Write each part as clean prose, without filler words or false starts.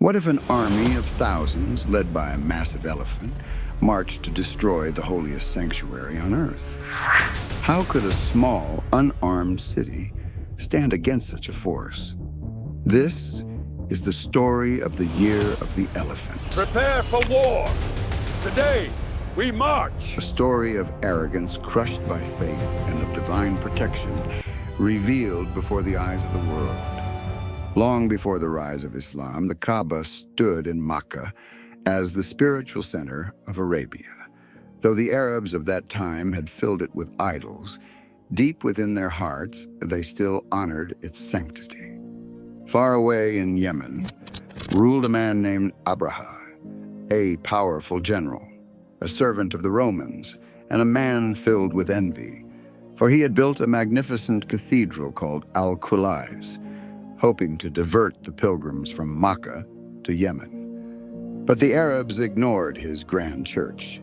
What if an army of thousands, led by a massive elephant, marched to destroy the holiest sanctuary on earth? How could a small, unarmed city stand against such a force? This is the story of the Year of the Elephant. Prepare for war! Today, we march! A story of arrogance crushed by faith and of divine protection revealed before the eyes of the world. Long before the rise of Islam, the Kaaba stood in Makkah as the spiritual center of Arabia. Though the Arabs of that time had filled it with idols, deep within their hearts, they still honored its sanctity. Far away in Yemen, ruled a man named Abraha, a powerful general, a servant of the Romans, and a man filled with envy, for he had built a magnificent cathedral called Al-Qulais, hoping to divert the pilgrims from Makkah to Yemen. But the Arabs ignored his grand church,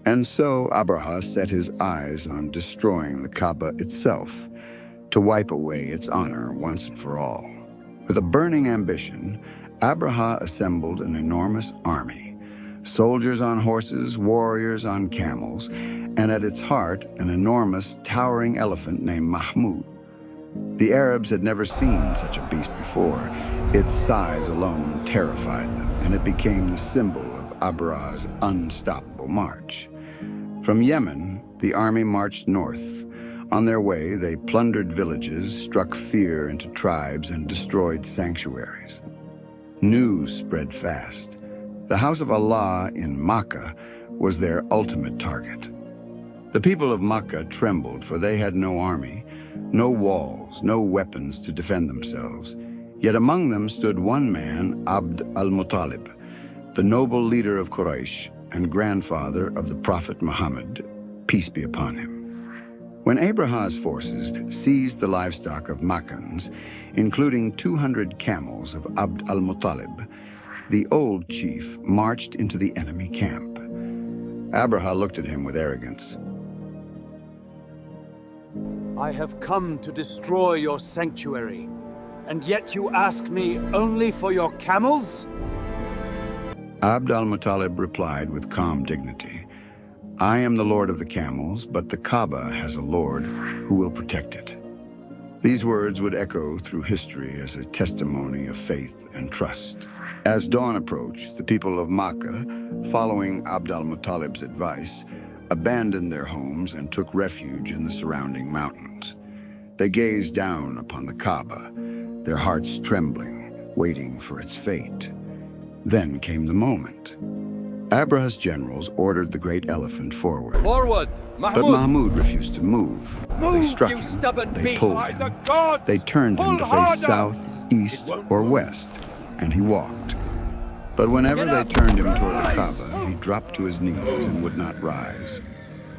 and so Abraha set his eyes on destroying the Kaaba itself, to wipe away its honor once and for all. With a burning ambition, Abraha assembled an enormous army, soldiers on horses, warriors on camels, and at its heart, an enormous, towering elephant named Mahmud. The Arabs had never seen such a beast before. Its size alone terrified them, and it became the symbol of Abraha's unstoppable march. From Yemen, the army marched north. On their way, they plundered villages, struck fear into tribes, and destroyed sanctuaries. News spread fast. The house of Allah in Makkah was their ultimate target. The people of Makkah trembled, for they had no army, no walls, no weapons to defend themselves. Yet among them stood one man, Abd al-Muttalib, the noble leader of Quraysh and grandfather of the Prophet Muhammad, peace be upon him. When Abraha's forces seized the livestock of Makkans, including 200 camels of Abd al-Muttalib, the old chief marched into the enemy camp. Abraha looked at him with arrogance. I have come to destroy your sanctuary, and yet you ask me only for your camels? Abd al-Muttalib replied with calm dignity, I am the lord of the camels, but the Kaaba has a lord who will protect it. These words would echo through history as a testimony of faith and trust. As dawn approached, the people of Makkah, following Abd al-Muttalib's advice, abandoned their homes and took refuge in the surrounding mountains. They gazed down upon the Kaaba, their hearts trembling, waiting for its fate. Then came the moment. Abraha's generals ordered the great elephant forward. Forward, Mahmud! But Mahmud refused to move. They struck you him. stubborn They beast. pulled By the him. gods! They turned him to Pull face harder! south, east, or west, and he walked. But whenever Get they up! turned him toward the Rise! Kaaba, he dropped to his knees and would not rise.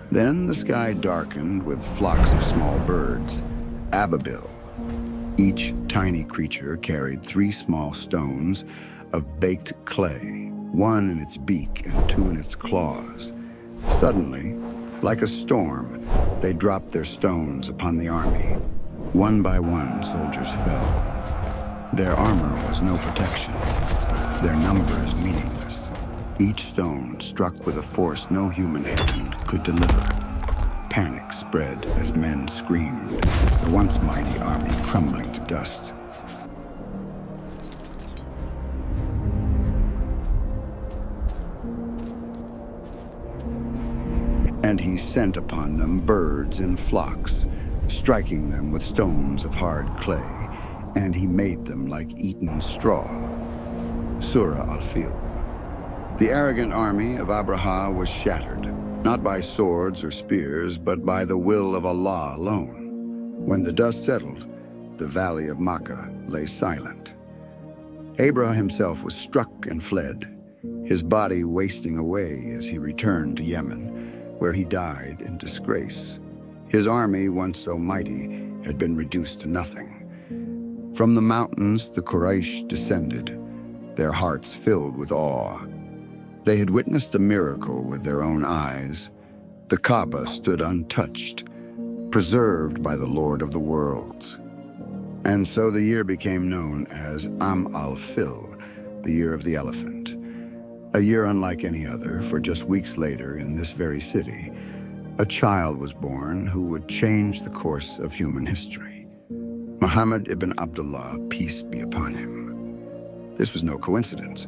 Then the sky darkened with flocks of small birds, Ababil. Each tiny creature carried 3 small stones of baked clay, 1 in its beak and 2 in its claws. Suddenly, like a storm, they dropped their stones upon the army. One by one, soldiers fell. Their armor was no protection, their numbers meaningless. Each stone struck with a force no human hand could deliver. Panic spread as men screamed, the once mighty army crumbling to dust. And he sent upon them birds in flocks, striking them with stones of hard clay, and he made them like eaten straw. Surah Al-Fil. The arrogant army of Abraha was shattered, not by swords or spears, but by the will of Allah alone. When the dust settled, the valley of Makkah lay silent. Abraha himself was struck and fled, his body wasting away as he returned to Yemen, where he died in disgrace. His army, once so mighty, had been reduced to nothing. From the mountains, the Quraysh descended, their hearts filled with awe. They had witnessed a miracle with their own eyes. The Kaaba stood untouched, preserved by the Lord of the worlds. And so the year became known as Am al-Fil, the year of the elephant. A year unlike any other, for just weeks later in this very city, a child was born who would change the course of human history. Muhammad ibn Abdullah, peace be upon him. This was no coincidence.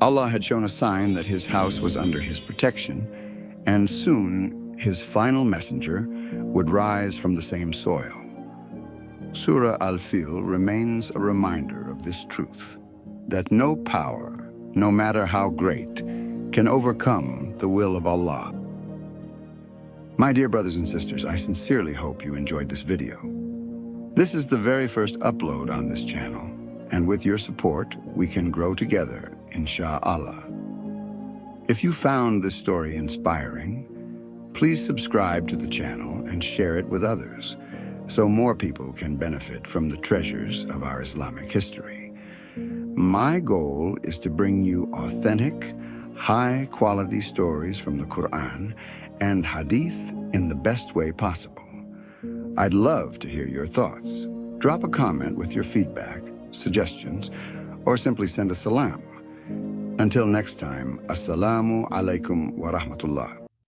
Allah had shown a sign that his house was under his protection, and soon his final messenger would rise from the same soil. Surah Al-Fil remains a reminder of this truth, that no power, no matter how great, can overcome the will of Allah. My dear brothers and sisters, I sincerely hope you enjoyed this video. This is the very first upload on this channel, and with your support, we can grow together, inshallah. If you found this story inspiring, please subscribe to the channel and share it with others, so more people can benefit from the treasures of our Islamic history. My goal is to bring you authentic, high-quality stories from the Quran and Hadith in the best way possible. I'd love to hear your thoughts. Drop a comment with your feedback, suggestions, or simply send a salam. Until next time, Assalamu alaikum wa rahmatullah.